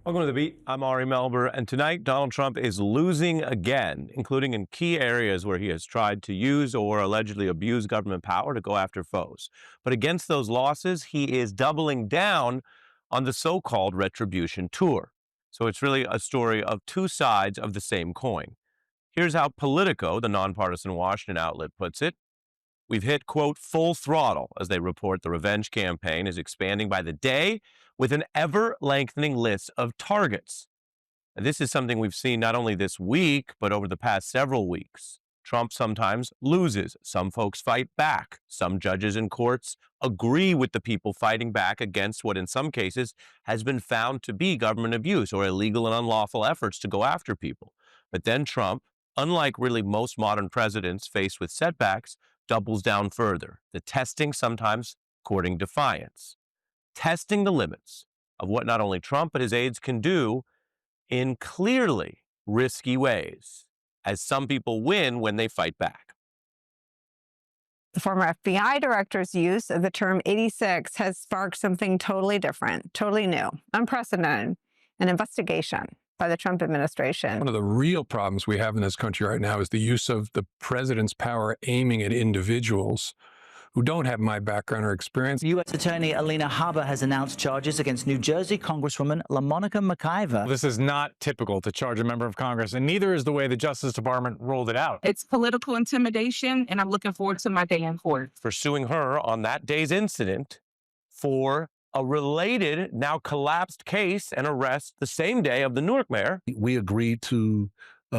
Welcome to The Beat. I'm Ari Melber, and tonight Donald Trump is losing again, including in key areas where he has tried to use or allegedly abuse government power to go after foes. But against those losses, he is doubling down on the so-called retribution tour. So it's really a story of two sides of the same coin. Here's how Politico, the nonpartisan Washington outlet, puts it. We've hit, quote, full throttle as they report the revenge campaign is expanding by the day with an ever-lengthening list of targets. And this is something we've seen not only this week, but over the past several weeks. Trump sometimes loses. Some folks fight back. Some judges and courts agree with the people fighting back against what in some cases has been found to be government abuse or illegal and unlawful efforts to go after people. But then Trump, unlike really most modern presidents faced with setbacks, doubles down further. The testing sometimes courting defiance. Testing the limits of what not only Trump but his aides can do in clearly risky ways, as some people win when they fight back. The former FBI director's use of the term 86 has sparked something totally different, totally new, unprecedented, an investigation by the Trump administration. One of the real problems we have in this country right now is the use of the president's power aiming at individuals who don't have my background or experience. U.S. Attorney Alina Habba has announced charges against New Jersey Congresswoman LaMonica McIver. This is not typical to charge a member of Congress, and neither is the way the Justice Department rolled it out. It's political intimidation, and I'm looking forward to my day in court. For suing her on that day's incident for a related, now collapsed case and arrest the same day of the Newark mayor. We agreed to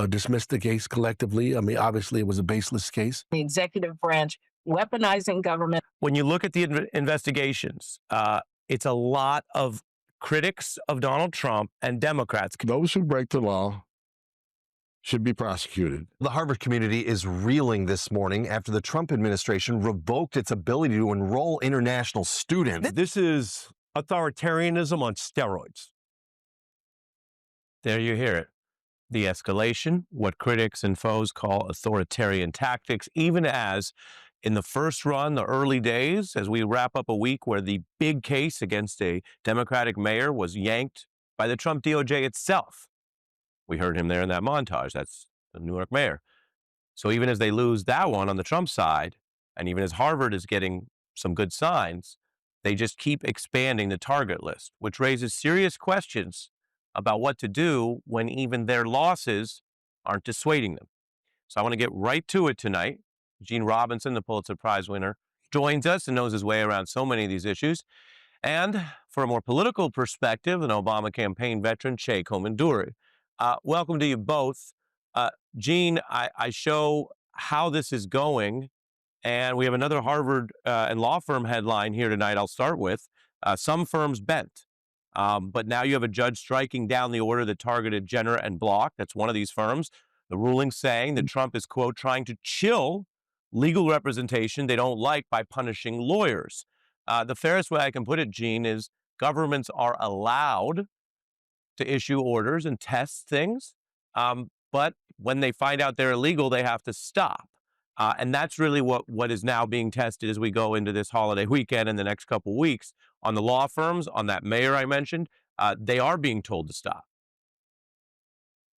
dismiss the case collectively. I mean, obviously, it was a baseless case. The executive branch weaponizing government. When you look at the investigations, it's a lot of critics of Donald Trump and Democrats. Those who break the law should be prosecuted. The Harvard community is reeling this morning after the Trump administration revoked its ability to enroll international students. This is authoritarianism on steroids. There you hear it. The escalation, what critics and foes call authoritarian tactics, even as in the first run, the early days, as we wrap up a week where the big case against a Democratic mayor was yanked by the Trump DOJ itself. We heard him there in that montage. That's the Newark mayor. So even as they lose that one on the Trump side, and even as Harvard is getting some good signs, they just keep expanding the target list, which raises serious questions about what to do when even their losses aren't dissuading them. So I want to get right to it tonight. Gene Robinson, the Pulitzer Prize winner, joins us and knows his way around so many of these issues. And for a more political perspective, an Obama campaign veteran, Che Komanduri. Welcome to you both. Gene, I show how this is going, and we have another Harvard and law firm headline here tonight I'll start with. Some firms bent, but now you have a judge striking down the order that targeted Jenner and Block. That's one of these firms. The ruling saying that Trump is, quote, trying to chill legal representation they don't like by punishing lawyers. The fairest way I can put it, Gene, is governments are allowed to issue orders and test things, but when they find out they're illegal, they have to stop. And that's really what is now being tested as we go into this holiday weekend in the next couple weeks. On the law firms, on that mayor I mentioned, they are being told to stop.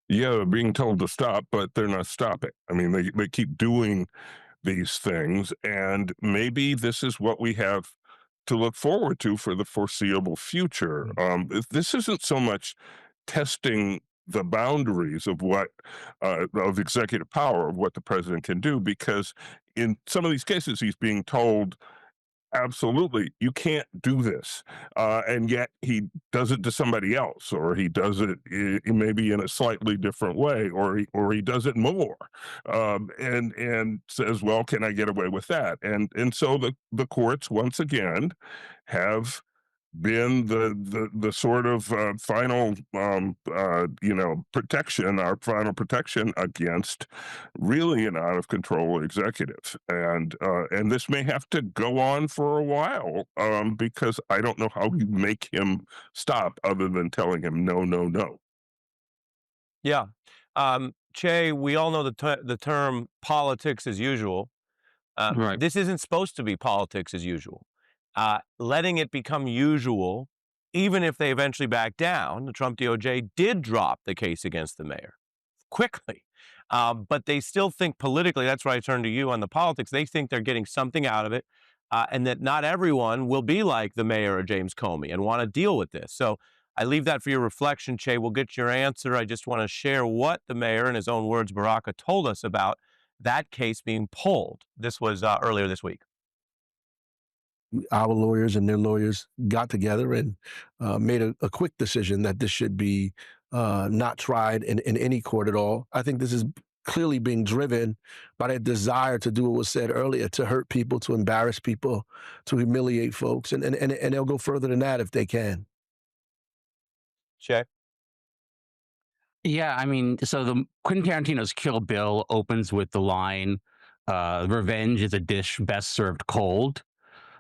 Yeah, they're being told to stop, but they're not stopping. I mean, they keep doing these things, and maybe this is what we have to look forward to for the foreseeable future. This isn't so much testing the boundaries of what of executive power, of what the president can do, because in some of these cases he's being told, absolutely, you can't do this, and yet he does it to somebody else, or he does it maybe in a slightly different way, or he does it more, and says, well, can I get away with that? And so the courts once again have been the sort of final protection, our final protection against really an out of control executive, and this may have to go on for a while, because I don't know how you make him stop other than telling him no, no, no. Yeah, Che, we all know the term politics as usual. Right. This isn't supposed to be politics as usual. Letting it become usual even if they eventually back down, the Trump DOJ did drop the case against the mayor quickly. But they still think politically, that's where I turn to you on the politics, they think they're getting something out of it, and that not everyone will be like the mayor or James Comey and want to deal with this. So I leave that for your reflection, Che. We'll get your answer. I just want to share what the mayor, in his own words, Baraka, told us about that case being pulled. This was earlier this week. Our lawyers and their lawyers got together and made a quick decision that this should be not tried in any court at all. I think this is clearly being driven by that desire to do what was said earlier, to hurt people, to embarrass people, to humiliate folks. And they'll go further than that if they can. Che? Yeah, I mean, so the Quentin Tarantino's Kill Bill opens with the line, revenge is a dish best served cold.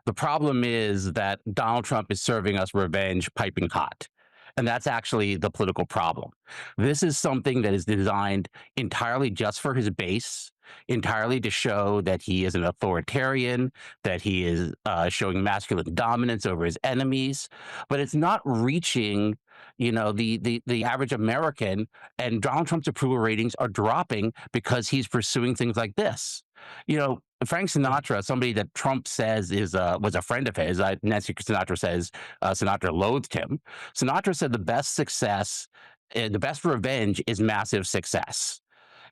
The problem is that Donald Trump is serving us revenge piping hot. And that's actually the political problem. This is something that is designed entirely just for his base, entirely to show that he is an authoritarian, that he is showing masculine dominance over his enemies, but it's not reaching, you know, the average American, and Donald Trump's approval ratings are dropping because he's pursuing things like this. You know, Frank Sinatra, somebody that Trump says was a friend of his, Nancy Sinatra says Sinatra loathed him. Sinatra said the best success, the best revenge is massive success.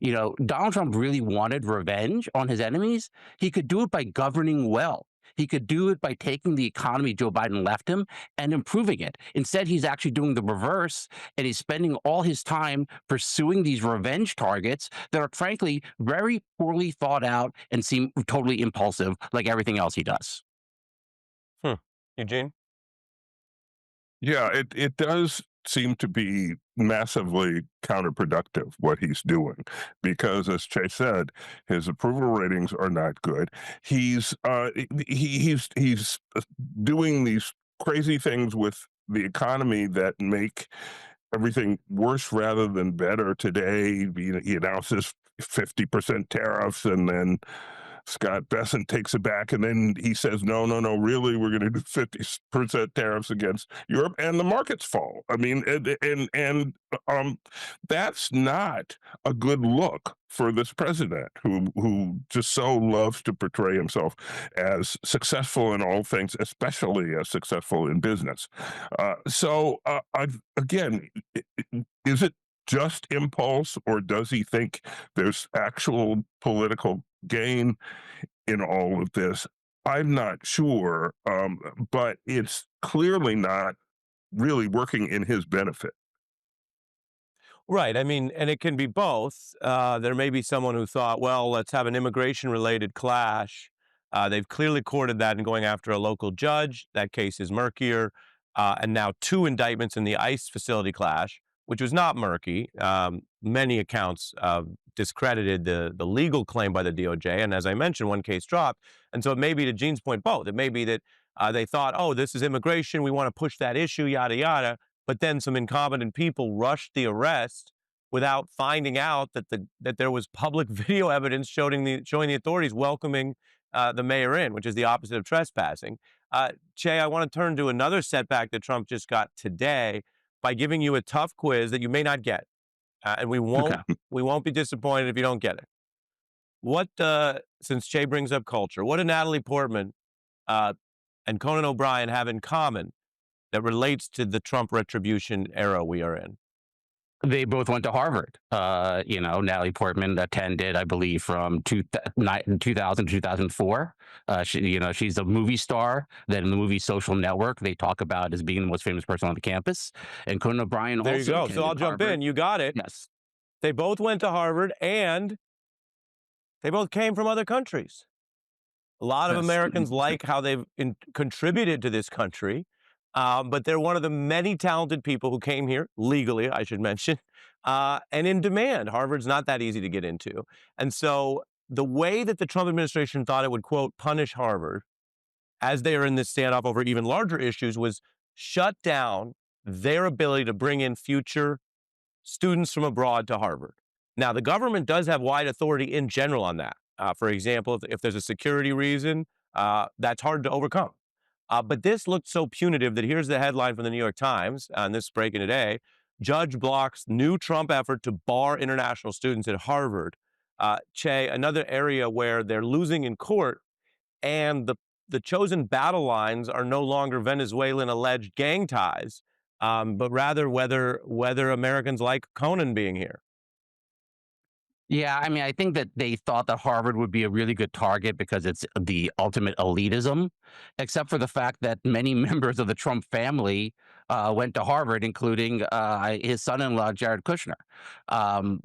You know, Donald Trump really wanted revenge on his enemies. He could do it by governing well. He could do it by taking the economy Joe Biden left him and improving it. Instead, he's actually doing the reverse, and he's spending all his time pursuing these revenge targets that are, frankly, very poorly thought out and seem totally impulsive, like everything else he does. Eugene? Yeah, it does seem to be massively counterproductive what he's doing, because as Che said, his approval ratings are not good. He's doing these crazy things with the economy that make everything worse rather than better. Today, he announces 50% tariffs, and then Scott Bessent takes it back, and then he says, no, really, we're going to do 50% tariffs against Europe, and the markets fall. I mean, and that's not a good look for this president who just so loves to portray himself as successful in all things, especially as successful in business. Again, is it just impulse, or does he think there's actual political gain in all of this? I'm not sure, but it's clearly not really working in his benefit. Right. I mean, and it can be both. There may be someone who thought, well, let's have an immigration-related clash. They've clearly courted that in going after a local judge. That case is murkier. And now 2 indictments in the ICE facility clash, which was not murky. Many accounts discredited the legal claim by the DOJ. And as I mentioned, 1 case dropped. And so it may be, to Gene's point, both. It may be that they thought, oh, this is immigration, we want to push that issue, yada, yada. But then some incompetent people rushed the arrest without finding out that there was public video evidence showing the authorities welcoming the mayor in, which is the opposite of trespassing. Che, I want to turn to another setback that Trump just got today by giving you a tough quiz that you may not get. And we won't be disappointed if you don't get it. What, since Che brings up culture, what do Natalie Portman and Conan O'Brien have in common that relates to the Trump retribution era we are in? They both went to Harvard. You know, Natalie Portman attended, I believe, from 2000 to 2004. She's a movie star that in the movie Social Network they talk about as being the most famous person on the campus. And Conan O'Brien also. There you go. So I'll jump in. You got it. Yes. They both went to Harvard, and they both came from other countries. A lot of Americans like how they've contributed to this country. But they're one of the many talented people who came here legally, I should mention, and in demand. Harvard's not that easy to get into. And so the way that the Trump administration thought it would, quote, punish Harvard as they are in this standoff over even larger issues was shut down their ability to bring in future students from abroad to Harvard. Now, the government does have wide authority in general on that. For example, if there's a security reason, that's hard to overcome. But this looked so punitive that here's the headline from the New York Times, and this is breaking today. Judge blocks new Trump effort to bar international students at Harvard. Che, another area where they're losing in court, and the chosen battle lines are no longer Venezuelan alleged gang ties, but rather whether Americans like Conan being here. Yeah, I mean, I think that they thought that Harvard would be a really good target because it's the ultimate elitism, except for the fact that many members of the Trump family went to Harvard, including his son-in-law, Jared Kushner. And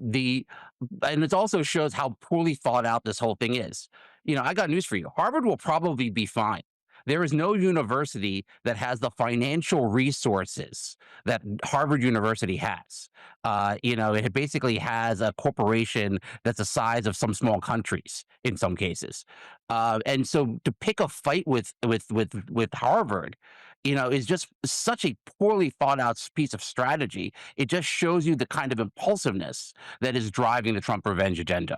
it also shows how poorly thought out this whole thing is. You know, I got news for you. Harvard will probably be fine. There is no university that has the financial resources that Harvard University has. You know, it basically has a corporation that's the size of some small countries in some cases. And so to pick a fight with Harvard, you know, is just such a poorly thought out piece of strategy. It just shows you the kind of impulsiveness that is driving the Trump revenge agenda.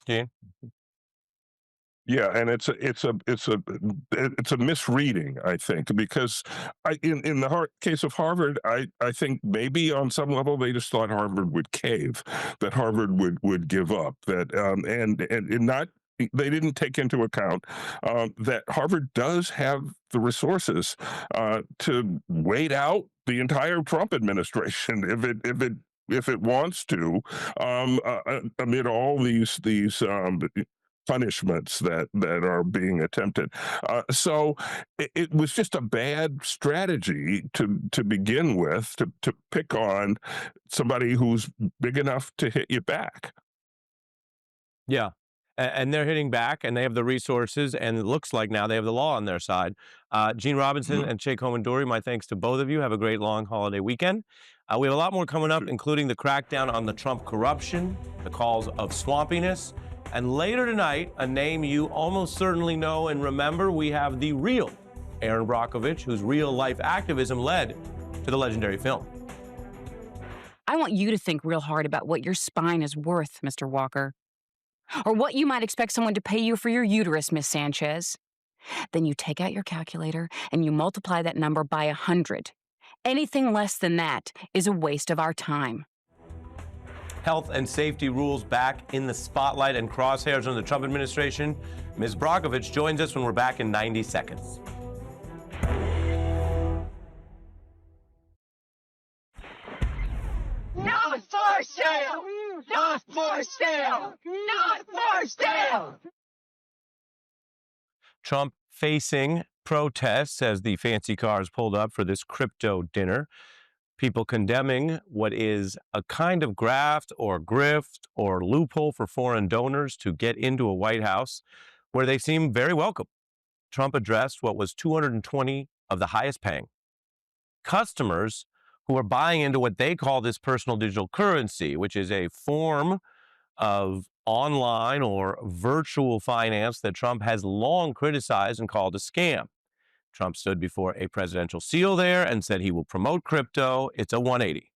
Gene? Yeah, and it's a misreading, I think, because in the case of Harvard, I think maybe on some level they just thought Harvard would cave, that Harvard would give up, that and not. They didn't take into account that Harvard does have the resources to wait out the entire Trump administration if it wants to, amid all these punishments that are being attempted. So it was just a bad strategy to begin with, to pick on somebody who's big enough to hit you back. Yeah. And they're hitting back, and they have the resources, and it looks like now they have the law on their side. Gene Robinson and Che Komanduri, my thanks to both of you. Have a great long holiday weekend. We have a lot more coming up, including the crackdown on the Trump corruption, the calls of swampiness, and later tonight, a name you almost certainly know and remember. We have the real Aaron Brockovich, whose real-life activism led to the legendary film. I want you to think real hard about what your spine is worth, Mr. Walker. Or what you might expect someone to pay you for your uterus, Miss Sanchez. Then you take out your calculator and you multiply that number by 100. Anything less than that is a waste of our time. Health and safety rules back in the spotlight and crosshairs under the Trump administration. Ms. Brockovich joins us when we're back in 90 seconds. Not for sale! Not for sale! Not for sale! Trump facing protests as the fancy cars pulled up for this crypto dinner. People condemning what is a kind of graft or grift or loophole for foreign donors to get into a White House where they seem very welcome. Trump addressed what was 220 of the highest paying customers who are buying into what they call this personal digital currency, which is a form of online or virtual finance that Trump has long criticized and called a scam. Trump stood before a presidential seal there and said he will promote crypto. It's a 180.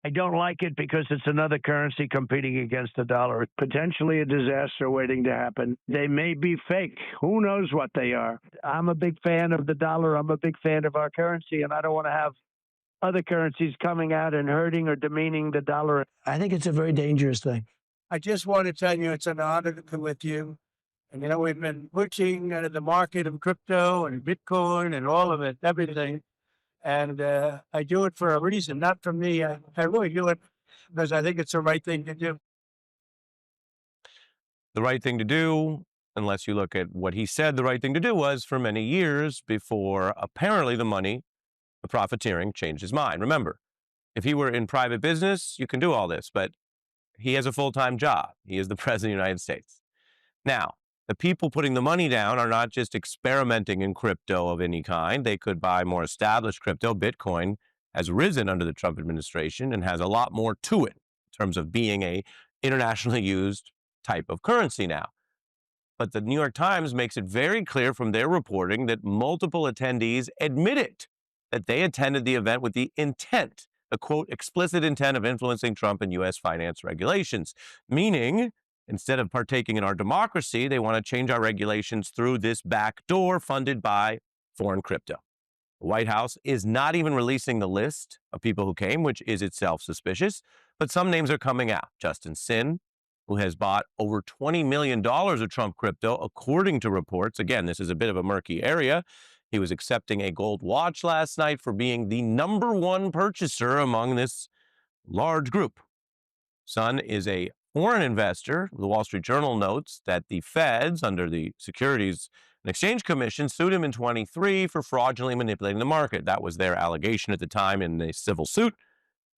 I don't like it because it's another currency competing against the dollar. It's potentially a disaster waiting to happen. They may be fake. Who knows what they are? I'm a big fan of the dollar. I'm a big fan of our currency, and I don't want to have other currencies coming out and hurting or demeaning the dollar. I think it's a very dangerous thing. I just want to tell you it's an honor to be with you. And, you know, we've been pushing the market of crypto and Bitcoin and all of it, everything. And I do it for a reason, not for me. I really do it because I think it's the right thing to do. The right thing to do, unless you look at what he said the right thing to do was for many years before apparently the money, the profiteering, changed his mind. Remember, if he were in private business, you can do all this, but he has a full-time job. He is the president of the United States. Now, the people putting the money down are not just experimenting in crypto of any kind. They could buy more established crypto. Bitcoin has risen under the Trump administration and has a lot more to it in terms of being a internationally used type of currency now. But the New York Times makes it very clear from their reporting that multiple attendees admitted that they attended the event with the intent, the quote, explicit intent of influencing Trump and U.S. finance regulations, meaning Instead of partaking in our democracy, they want to change our regulations through this back door funded by foreign crypto. The White House is not even releasing the list of people who came, which is itself suspicious, but some names are coming out. Justin Sin, who has bought over $20 million of Trump crypto, according to reports. Again, this is a bit of a murky area. He was accepting a gold watch last night for being the #1 purchaser among this large group. Sun is a foreign investor. The Wall Street Journal notes that the feds, under the Securities and Exchange Commission, sued him in 23 for fraudulently manipulating the market. That was their allegation at the time in the civil suit.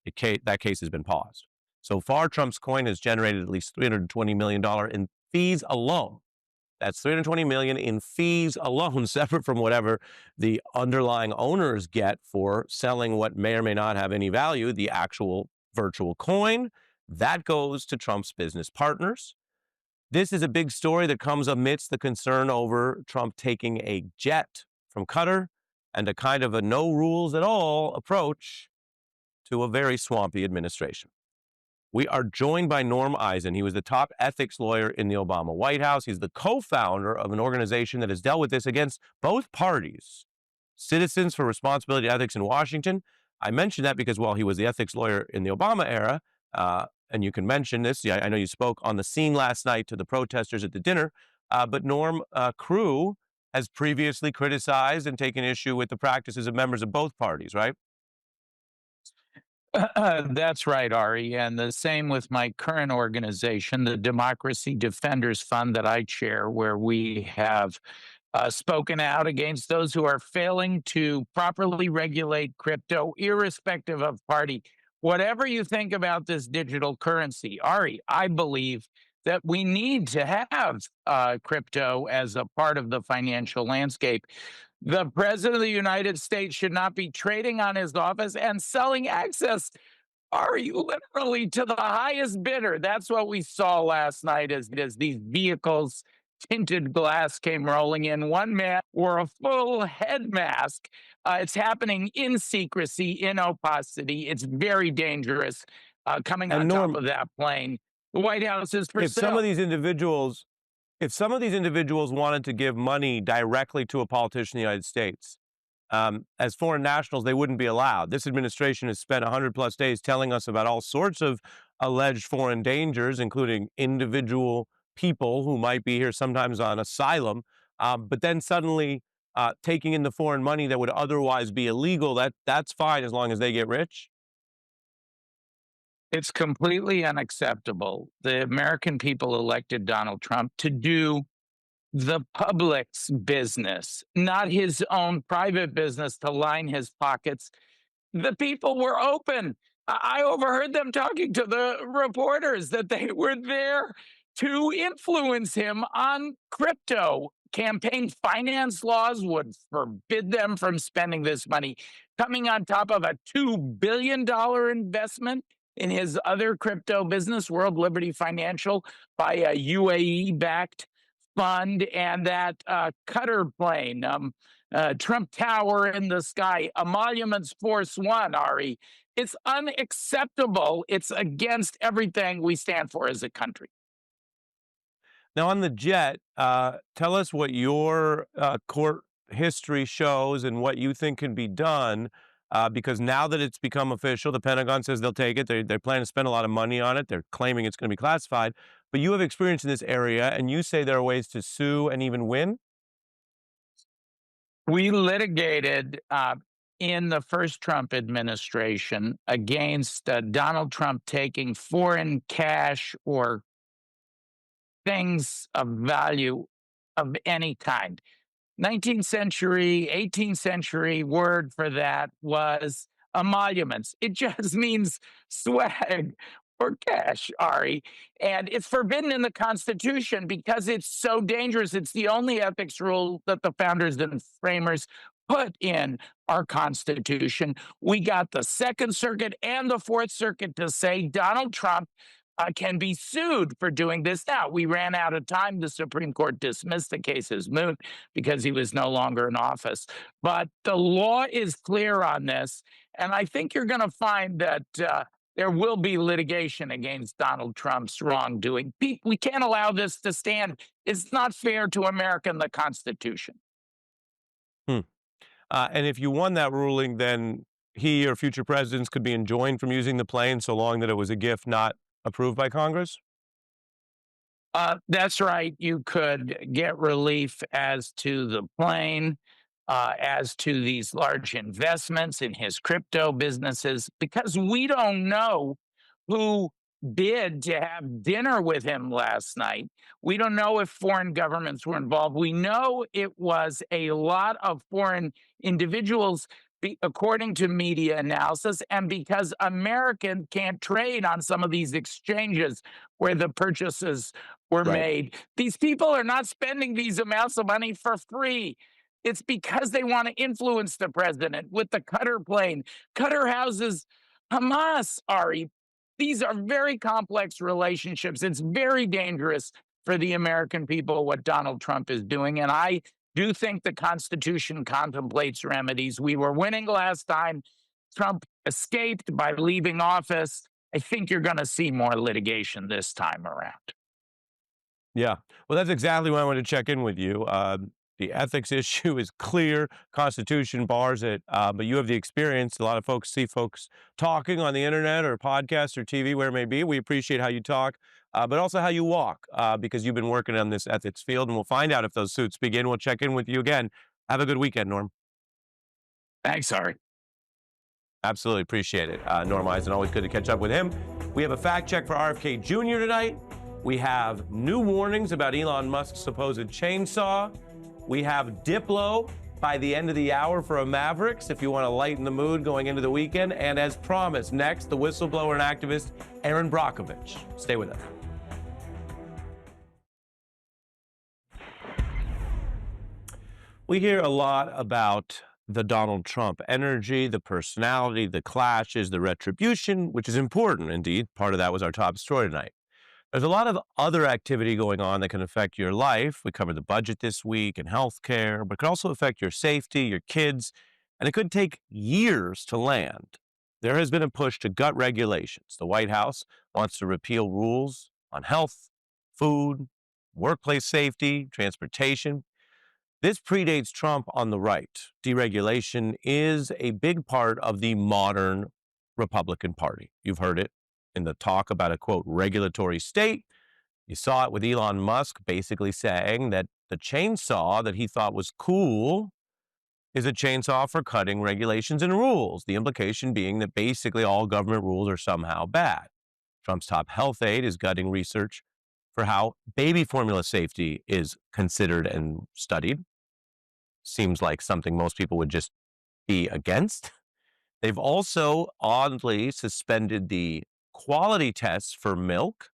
That case has been paused. So far, Trump's coin has generated at least $320 million in fees alone. That's $320 million in fees alone, separate from whatever the underlying owners get for selling what may or may not have any value, the actual virtual coin. That goes to Trump's business partners. This is a big story that comes amidst the concern over Trump taking a jet from Qatar and a kind of a no rules at all approach to a very swampy administration. We are joined by Norm Eisen. He was the top ethics lawyer in the Obama White House. He's the co-founder of an organization that has dealt with this against both parties, Citizens for Responsibility Ethics in Washington. I mention that because, well, he was the ethics lawyer in the Obama era, and you can mention this. Yeah, I know you spoke on the scene last night to the protesters at the dinner, but Norm Crew has previously criticized and taken issue with the practices of members of both parties, right? That's right, Ari. And the same with my current organization, the Democracy Defenders Fund that I chair, where we have spoken out against those who are failing to properly regulate crypto, irrespective of party. Whatever you think about this digital currency, Ari, I believe that we need to have crypto as a part of the financial landscape. The president of the United States should not be trading on his office and selling access, Ari, literally to the highest bidder. That's what we saw last night as these vehicles, tinted glass, came rolling in. One man wore a full head mask. It's happening in secrecy, in opacity. It's very dangerous. Coming on top of that plane, the White House is for If sale. some of these individuals wanted to give money directly to a politician in the United States, as foreign nationals, they wouldn't be allowed. This administration has spent 100+ days telling us about all sorts of alleged foreign dangers, including individual people who might be here sometimes on asylum, but then suddenly taking in the foreign money that would otherwise be illegal, that's fine as long as they get rich. It's completely unacceptable. The American people elected Donald Trump to do the public's business, not his own private business to line his pockets. The people were open. I overheard them talking to the reporters that they were there to influence him on crypto. Campaign finance laws would forbid them from spending this money, coming on top of a $2 billion investment in his other crypto business, World Liberty Financial, by a UAE-backed fund, and that Qatar plane, Trump Tower in the sky, Emoluments Force One, Ari. It's unacceptable. It's against everything we stand for as a country. Now, on the jet, tell us what your court history shows and what you think can be done. Because now that it's become official, the Pentagon says they'll take it. They're planning to spend a lot of money on it. They're claiming it's going to be classified. But you have experience in this area, and you say there are ways to sue and even win? We litigated in the first Trump administration against Donald Trump taking foreign cash or things of value of any kind. 19th century, 18th century word for that was emoluments. It just means swag or cash, Ari. And it's forbidden in the Constitution because it's so dangerous. It's the only ethics rule that the founders and framers put in our Constitution. We got the Second Circuit and the Fourth Circuit to say Donald Trump can be sued for doing this. Now, we ran out of time. The Supreme Court dismissed the case as moot because he was no longer in office. But the law is clear on this. And I think you're going to find that there will be litigation against Donald Trump's wrongdoing. We can't allow this to stand. It's not fair to America and the Constitution. And if you won that ruling, then he or future presidents could be enjoined from using the plane so long that it was a gift not approved by Congress? That's right. You could get relief as to the plane, as to these large investments in his crypto businesses, because we don't know who bid to have dinner with him last night. We don't know if foreign governments were involved. We know it was a lot of foreign individuals, according to media analysis, and because American can't trade on some of these exchanges where the purchases were made. These people are not spending these amounts of money for free. It's because they want to influence the president with the Qatar plane. Qatar houses Hamas, Ari. These are very complex relationships. It's very dangerous for the American people what Donald Trump is doing. And I do think the Constitution contemplates remedies. We were winning last time. Trump escaped by leaving office. I think you're going to see more litigation this time around. Yeah. Well, that's exactly why I wanted to check in with you. The ethics issue is clear. Constitution bars it, but you have the experience. A lot of folks see folks talking on the internet or podcasts or TV, where it may be. We appreciate how you talk, but also how you walk, because you've been working on this ethics field, and we'll find out if those suits begin. We'll check in with you again. Have a good weekend, Norm. Thanks, Ari. Absolutely appreciate it. Norm Eisen, always good to catch up with him. We have a fact check for RFK Jr. tonight. We have new warnings about Elon Musk's supposed chainsaw. We have Diplo by the end of the hour for a Mavericks, if you want to lighten the mood going into the weekend. And as promised, next, the whistleblower and activist Erin Brockovich. Stay with us. We hear a lot about the Donald Trump energy, the personality, the clashes, the retribution, which is important. Indeed, part of that was our top story tonight. There's a lot of other activity going on that can affect your life. We covered the budget this week and healthcare, but it could also affect your safety, your kids, and it could take years to land. There has been a push to gut regulations. The White House wants to repeal rules on health, food, workplace safety, transportation. This predates Trump on the right. Deregulation is a big part of the modern Republican Party. You've heard it in the talk about a, quote, regulatory state. You saw it with Elon Musk basically saying that the chainsaw that he thought was cool is a chainsaw for cutting regulations and rules. The implication being that basically all government rules are somehow bad. Trump's top health aide is gutting research for how baby formula safety is considered and studied. Seems like something most people would just be against. They've also oddly suspended the quality tests for milk,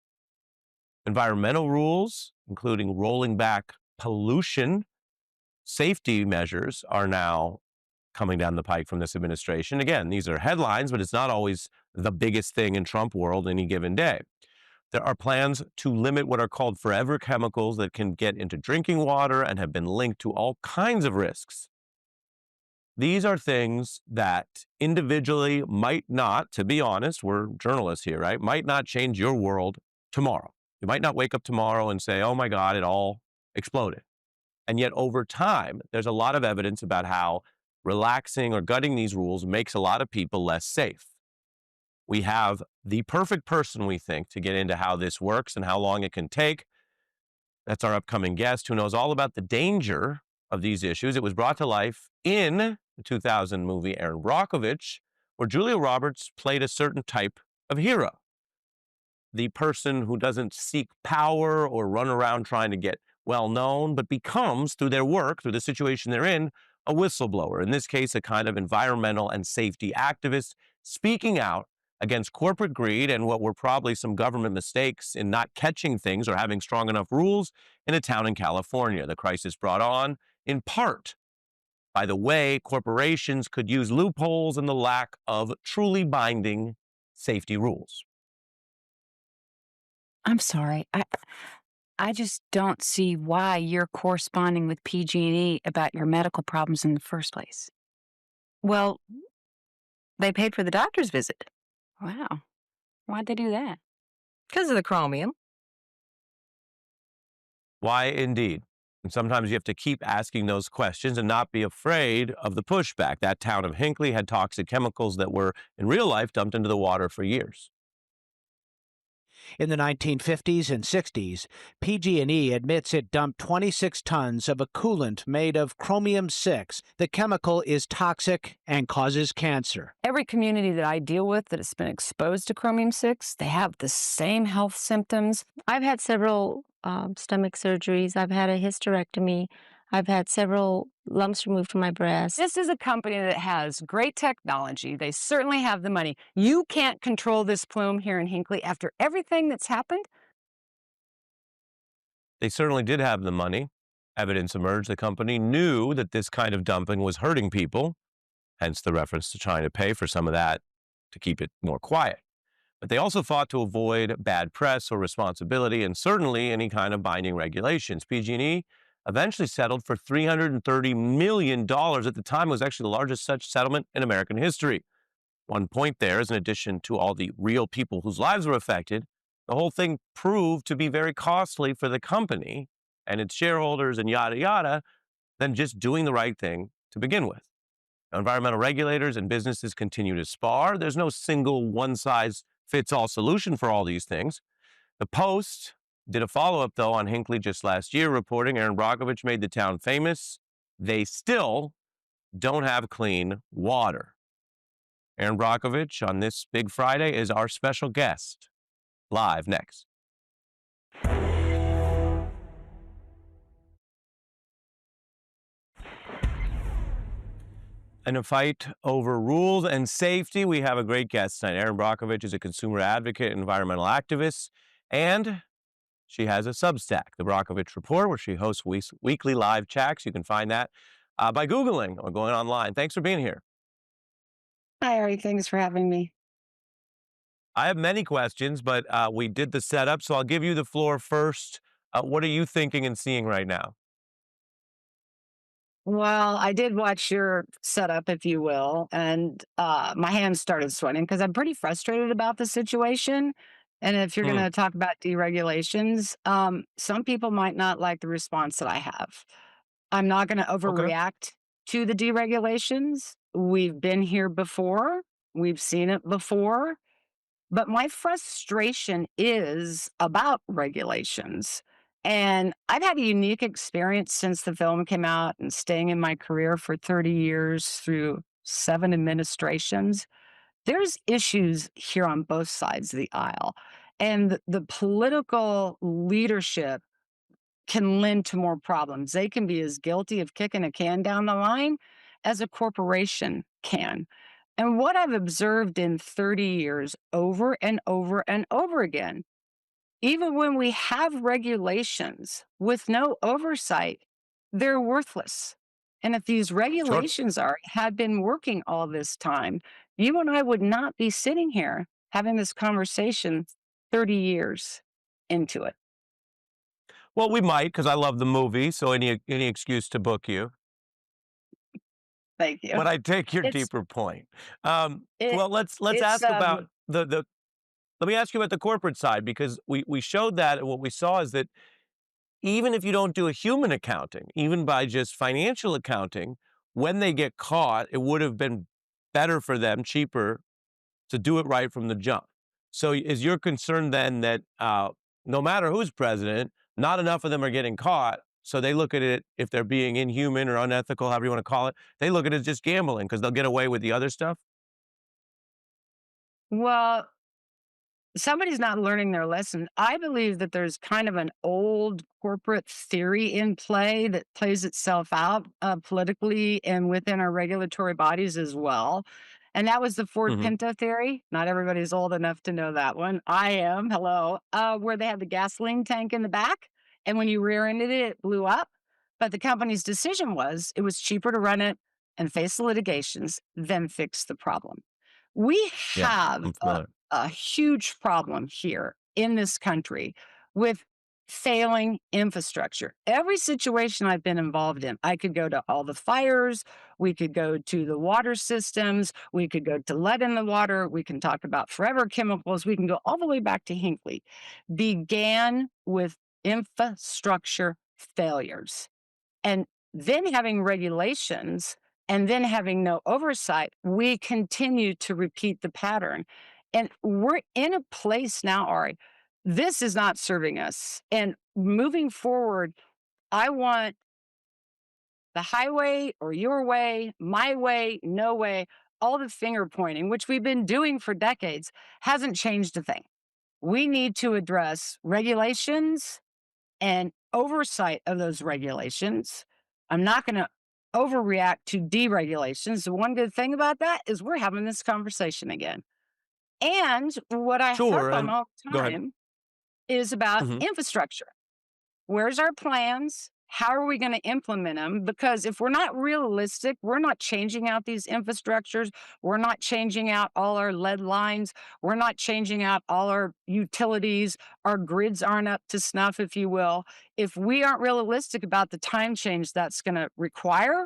environmental rules, including rolling back pollution. Safety measures are now coming down the pike from this administration. Again, these are headlines, but it's not always the biggest thing in Trump world any given day. There are plans to limit what are called forever chemicals that can get into drinking water and have been linked to all kinds of risks. These are things that individually might not, to be honest, we're journalists here, right? Might not change your world tomorrow. You might not wake up tomorrow and say, oh my God, it all exploded. And yet over time, there's a lot of evidence about how relaxing or gutting these rules makes a lot of people less safe. We have the perfect person, we think, to get into how this works and how long it can take. That's our upcoming guest who knows all about the danger of these issues. It was brought to life in the 2000 movie Erin Brockovich, where Julia Roberts played a certain type of hero. The person who doesn't seek power or run around trying to get well known, but becomes, through their work, through the situation they're in, a whistleblower. In this case, a kind of environmental and safety activist speaking out against corporate greed and what were probably some government mistakes in not catching things or having strong enough rules in a town in California. The crisis brought on, in part, by the way corporations could use loopholes and the lack of truly binding safety rules. I'm sorry. I just don't see why you're corresponding with PG&E about your medical problems in the first place. Well, they paid for the doctor's visit. Wow. Why'd they do that? Because of the chromium. Why indeed? And sometimes you have to keep asking those questions and not be afraid of the pushback. That town of Hinckley had toxic chemicals that were, in real life, dumped into the water for years. In the 1950s and 60s, PG&E admits it dumped 26 tons of a coolant made of chromium-6. The chemical is toxic and causes cancer. Every community that I deal with that has been exposed to chromium-6, they have the same health symptoms. I've had several stomach surgeries. I've had a hysterectomy. I've had several lumps removed from my breast. This is a company that has great technology. They certainly have the money. You can't control this plume here in Hinckley after everything that's happened. They certainly did have the money. Evidence emerged the company knew that this kind of dumping was hurting people, hence the reference to trying to pay for some of that to keep it more quiet. But they also fought to avoid bad press or responsibility and certainly any kind of binding regulations. PG&E eventually settled for $330 million. At the time, it was actually the largest such settlement in American history. One point there is, in addition to all the real people whose lives were affected, the whole thing proved to be very costly for the company and its shareholders and yada, yada, than just doing the right thing to begin with. Now, environmental regulators and businesses continue to spar. There's no single one-size-fits-all solution for all these things. The Post did a follow-up, though, on Hinckley just last year, reporting Erin Brockovich made the town famous. They still don't have clean water. Erin Brockovich on this Big Friday is our special guest. Live next. In a fight over rules and safety, we have a great guest tonight. Erin Brockovich is a consumer advocate, environmental activist, and she has a Substack, The Brockovich Report, where she hosts weekly live chats. You can find that by Googling or going online. Thanks for being here. Hi, Ari. Thanks for having me. I have many questions, but we did the setup, so I'll give you the floor first. What are you thinking and seeing right now? Well, I did watch your setup, if you will, and my hands started sweating because I'm pretty frustrated about the situation. And if you're going to talk about deregulations, some people might not like the response that I have. I'm not going to overreact to the deregulations. We've been here before. We've seen it before. But my frustration is about regulations. And I've had a unique experience since the film came out and staying in my career for 30 years through 7 administrations. There's issues here on both sides of the aisle. And the political leadership can lend to more problems. They can be as guilty of kicking a can down the line as a corporation can. And what I've observed in 30 years over and over and over again, even when we have regulations with no oversight, they're worthless. And if these regulations had been working all this time, you and I would not be sitting here having this conversation 30 years into it. Well, we might, because I love the movie, so any excuse to book you. Thank you. But I take your deeper point. Well, let's ask about the. Let me ask you about the corporate side, because we showed that, and what we saw is that even if you don't do a human accounting, even by just financial accounting, when they get caught, it would have been better for them, cheaper, to do it right from the jump. So is your concern then that no matter who's president, not enough of them are getting caught, so they look at it, if they're being inhuman or unethical, however you want to call it, they look at it as just gambling because they'll get away with the other stuff? Well, somebody's not learning their lesson. I believe that there's kind of an old corporate theory in play that plays itself out politically and within our regulatory bodies as well. And that was the Ford Pinto theory. Not everybody's old enough to know that one. I am, hello. Where they had the gasoline tank in the back, and when you rear-ended it, it blew up. But the company's decision was it was cheaper to run it and face the litigations than fix the problem. We have a huge problem here in this country with failing infrastructure. Every situation I've been involved in, I could go to all the fires, we could go to the water systems, we could go to lead in the water, we can talk about forever chemicals, we can go all the way back to Hinckley, began with infrastructure failures. And then having regulations and then having no oversight, we continue to repeat the pattern. And we're in a place now, Ari, this is not serving us. And moving forward, I want the highway or your way, my way, no way, all the finger pointing, which we've been doing for decades, hasn't changed a thing. We need to address regulations and oversight of those regulations. I'm not going to overreact to deregulations. The one good thing about that is we're having this conversation again. And what I harp on all the time is about infrastructure. Where's our plans? How are we going to implement them? Because if we're not realistic, we're not changing out these infrastructures. We're not changing out all our lead lines. We're not changing out all our utilities. Our grids aren't up to snuff, if you will. If we aren't realistic about the time change that's going to require,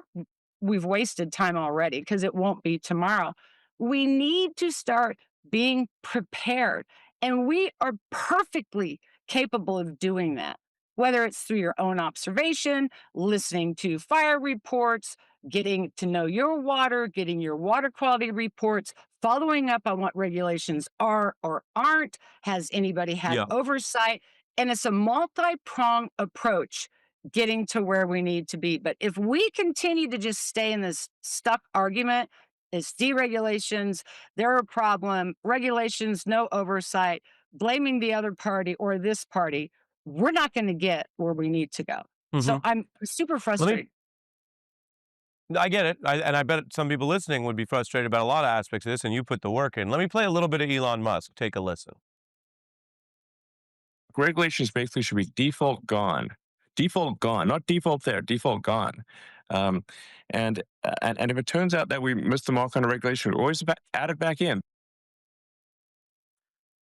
we've wasted time already because it won't be tomorrow. We need to start being prepared. And we are perfectly capable of doing that, whether it's through your own observation, listening to fire reports, getting to know your water, getting your water quality reports, following up on what regulations are or aren't. Has anybody had oversight? And it's a multi-pronged approach getting to where we need to be. But if we continue to just stay in this stuck argument, it's deregulations, they're a problem, regulations, no oversight, blaming the other party or this party, we're not going to get where we need to go. So I'm super frustrated. I get it. And I bet some people listening would be frustrated about a lot of aspects of this, and you put the work in. Let me play a little bit of Elon Musk. Take a listen. Regulations basically should be default gone. Default gone, not default there, default gone. And if it turns out that we missed the mark on a regulation, we always add it back in.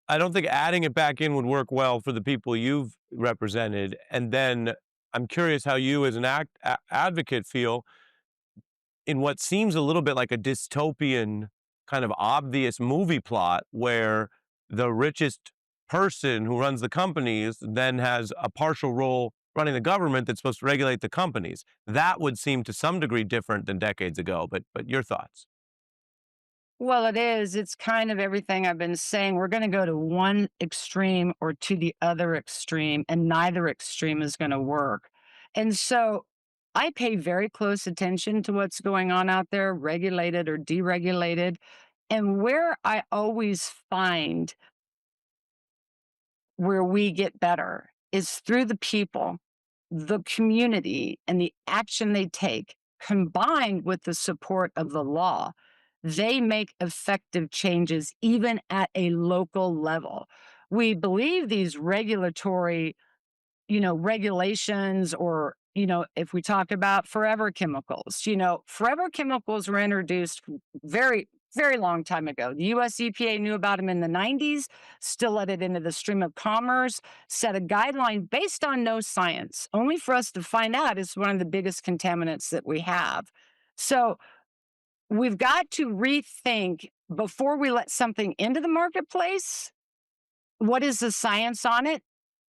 I don't think adding it back in would work well for the people you've represented. And then I'm curious how you as an advocate feel in what seems a little bit like a dystopian kind of obvious movie plot where the richest person who runs the companies then has a partial role running the government that's supposed to regulate the companies. That would seem to some degree different than decades ago, but your thoughts? Well, it is. It's kind of everything I've been saying. We're going to go to one extreme or to the other extreme, and neither extreme is going to work. And so I pay very close attention to what's going on out there, regulated or deregulated. And where I always find where we get better is through the people, the community, and the action they take, combined with the support of the law. They make effective changes even at a local level. We believe these regulatory, regulations or, if we talk about forever chemicals, forever chemicals were introduced very, very long time ago. The US EPA knew about them in the 90s, still let it into the stream of commerce, set a guideline based on no science, only for us to find out it's one of the biggest contaminants that we have. So we've got to rethink before we let something into the marketplace, what is the science on it,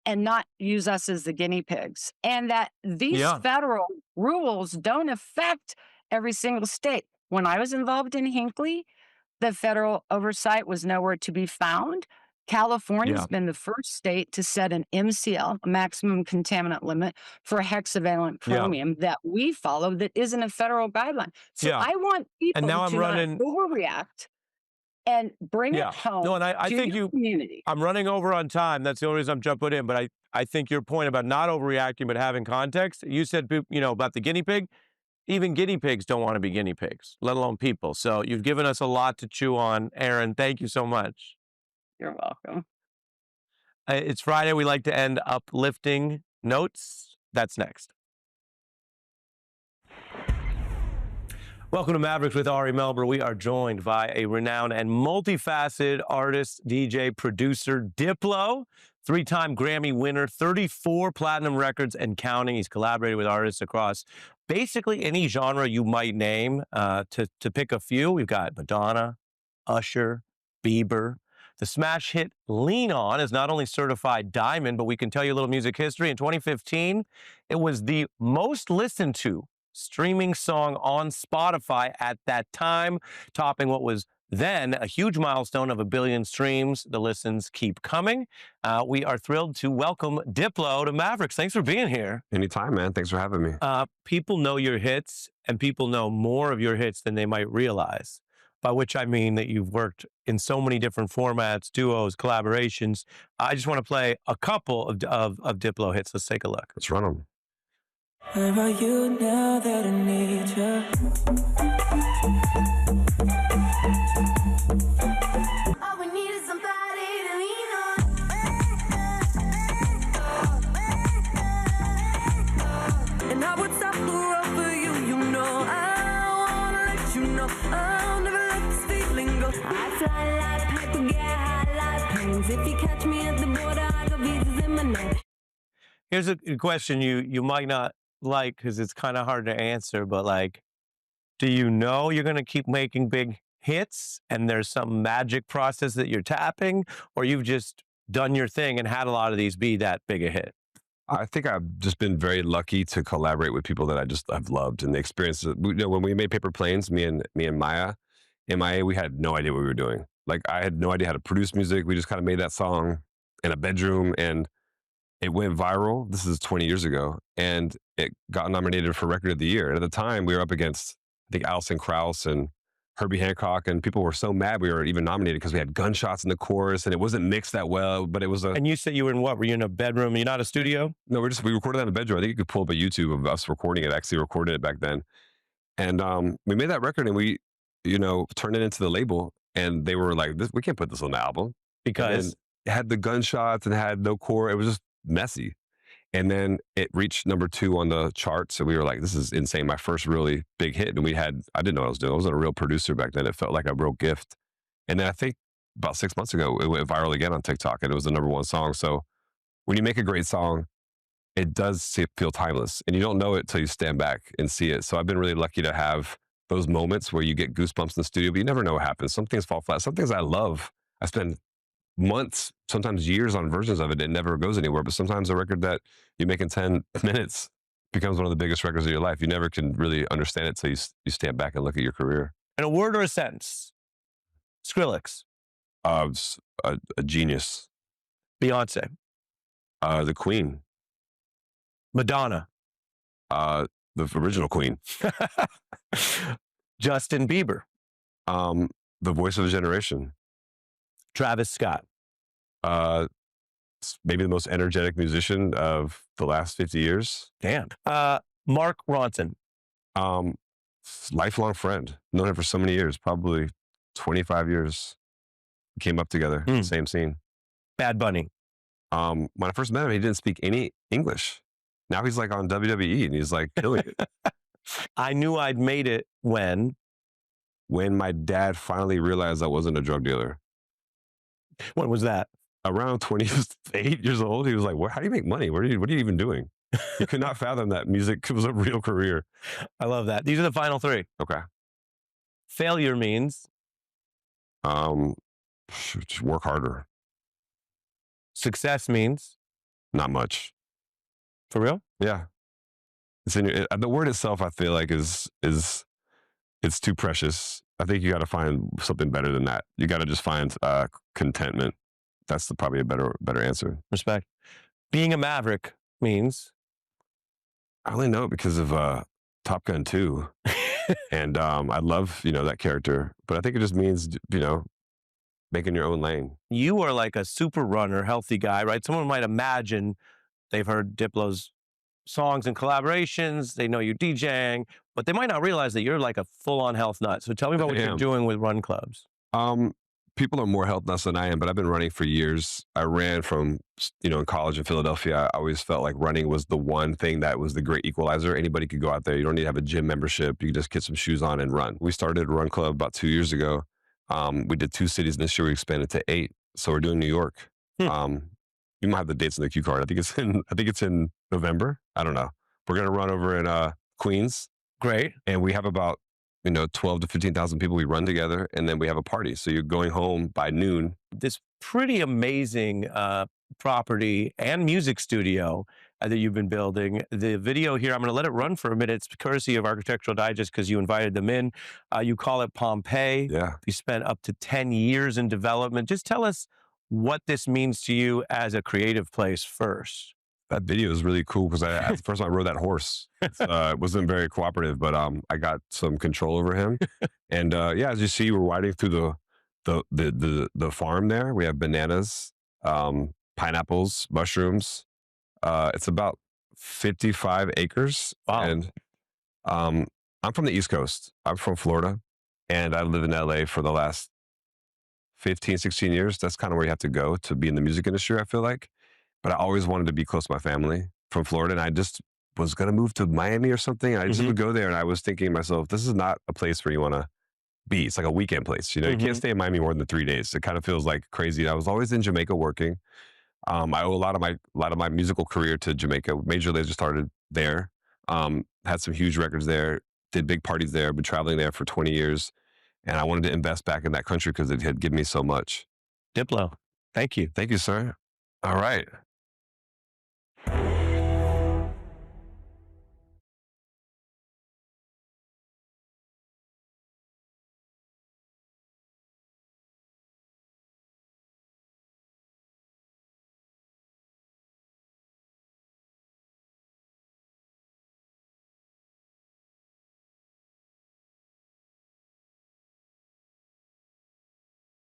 and not use us as the guinea pigs. And that these federal rules don't affect every single state. When I was involved in Hinckley, the federal oversight was nowhere to be found. California's been the first state to set an MCL, a maximum contaminant limit, for hexavalent chromium that we follow that isn't a federal guideline. So I want people to not overreact and bring it home and I to think the community. I'm running over on time. That's the only reason I'm jumping in. But I think your point about not overreacting but having context, you said, about the guinea pig. Even guinea pigs don't want to be guinea pigs, let alone people. So you've given us a lot to chew on. Erin, thank you so much. You're welcome. It's Friday. We like to end uplifting notes. That's next. Welcome to Mavericks with Ari Melber. We are joined by a renowned and multifaceted artist, DJ, producer, Diplo, three-time Grammy winner, 34 platinum records and counting. He's collaborated with artists across basically any genre you might name. To pick a few, we've got Madonna, Usher, Bieber. The smash hit Lean On is not only certified diamond, but we can tell you a little music history. In 2015, it was the most listened to streaming song on Spotify at that time, topping what was then a huge milestone of 1 billion streams. The listens keep coming. We are thrilled to welcome Diplo to Mavericks. Thanks for being here. Anytime, man. Thanks for having me. People know your hits, and people know more of your hits than they might realize, by which I mean that you've worked in so many different formats, duos, collaborations. I just want to play a couple of Diplo hits. Let's take a look. Let's run them. Where are you now that I need you? All we need is somebody to lean on. And I would stop the world for you, you know. I wanna let you know I'll never let this feeling go. I fly like paper, get high like planes. If you catch me at the border, I got visas in my name. Here's a question you might not like because it's kind of hard to answer, but like, do you know you're going to keep making big hits and there's some magic process that you're tapping, or you've just done your thing and had a lot of these be that big a hit? I think I've just been very lucky to collaborate with people that I've loved, and the experiences. You know, when we made Paper Planes, me and Maya, MIA, we had no idea what we were doing. Like, I had no idea how to produce music. We just kind of made that song in a bedroom, and it went viral. This is 20 years ago, and it got nominated for Record of the Year. And at the time, we were up against, I think, Alison Krauss and Herbie Hancock, and people were so mad we were even nominated because we had gunshots in the chorus, and it wasn't mixed that well, but it was a... And you said you were in what? Were you in a bedroom? You're not a studio? No, we recorded that in a bedroom. I think you could pull up a YouTube of us recording it. I actually recorded it back then. And we made that record, and we, turned it into the label, and they were like, we can't put this on the album. Because? It had the gunshots and had no core. It was just messy. And then it reached number 2 on the charts. And we were like, this is insane. My first really big hit. And I didn't know what I was doing. I wasn't a real producer back then. It felt like a real gift. And then I think about 6 months ago, it went viral again on TikTok, and it was the number 1 song. So when you make a great song, it does feel timeless, and you don't know it till you stand back and see it. So I've been really lucky to have those moments where you get goosebumps in the studio, but you never know what happens. Some things fall flat. Some things I love. I spend months, sometimes years on versions of it. It never goes anywhere. But sometimes a record that you make in 10 minutes becomes one of the biggest records of your life. You never can really understand it till you stand back and look at your career. In a word or a sentence, Skrillex. A genius. Beyonce. The Queen. Madonna. The original Queen. Justin Bieber. The voice of a generation. Travis Scott. Maybe the most energetic musician of the last 50 years. Damn. Mark Ronson. Lifelong friend. Known him for so many years, probably 25 years. Came up together, same scene. Bad Bunny. When I first met him, he didn't speak any English. Now he's like on WWE, and he's like killing it. I knew I'd made it when my dad finally realized I wasn't a drug dealer. When was that? Around 28 years old. He was like, how do you make money? What are you even doing? He could not fathom that music was a real career. I love that. These are the final 3. Okay. Failure means? Just work harder. Success means? Not much. For real? Yeah. It's in the word itself, I feel like is it's too precious. I think you got to find something better than that. You got to just find contentment. That's probably a better answer. Respect. Being a Maverick means? I only know it because of Top Gun 2. And I love, that character. But I think it just means, making your own lane. You are like a super runner, healthy guy, right? Someone might imagine they've heard Diplo's songs and collaborations. They know you DJing, but they might not realize that you're like a full-on health nut. So tell me about what you're doing with run clubs. people are more health nuts than I am, but I've been running for years. I ran from, in college in Philadelphia. I always felt like running was the one thing that was the great equalizer. Anybody could go out there. You don't need to have a gym membership. You can just get some shoes on and run. We started a run club about 2 years ago. We did 2 cities, and this year we expanded to 8. So we're doing New York. You might have the dates in the cue card. I think it's in November. I don't know. We're gonna run over in Queens. Great. And we have about 12 to 15,000 people. We run together, and then we have a party. So you're going home by noon. This pretty amazing property and music studio that you've been building. The video here, I'm going to let it run for a minute. It's courtesy of Architectural Digest because you invited them in. You call it Pompeii. Yeah. You spent up to 10 years in development. Just tell us what this means to you as a creative place first. That video is really cool because at the first time I rode that horse. It wasn't very cooperative, but I got some control over him. And as you see, we're riding through the farm there. We have bananas, pineapples, mushrooms. It's about 55 acres. Wow. And I'm from the East Coast. I'm from Florida, and I live in LA for the last 15, 16 years. That's kind of where you have to go to be in the music industry, I feel like. But I always wanted to be close to my family from Florida, and I just was going to move to Miami or something. And I just would go there, and I was thinking to myself, this is not a place where you want to be. It's like a weekend place. You can't stay in Miami more than 3 days. It kind of feels like crazy. I was always in Jamaica working. I owe a lot of my musical career to Jamaica. Major Lazer started there. Had some huge records there. Did big parties there. Been traveling there for 20 years, and I wanted to invest back in that country because it had given me so much. Diplo, thank you. Thank you, sir. All right.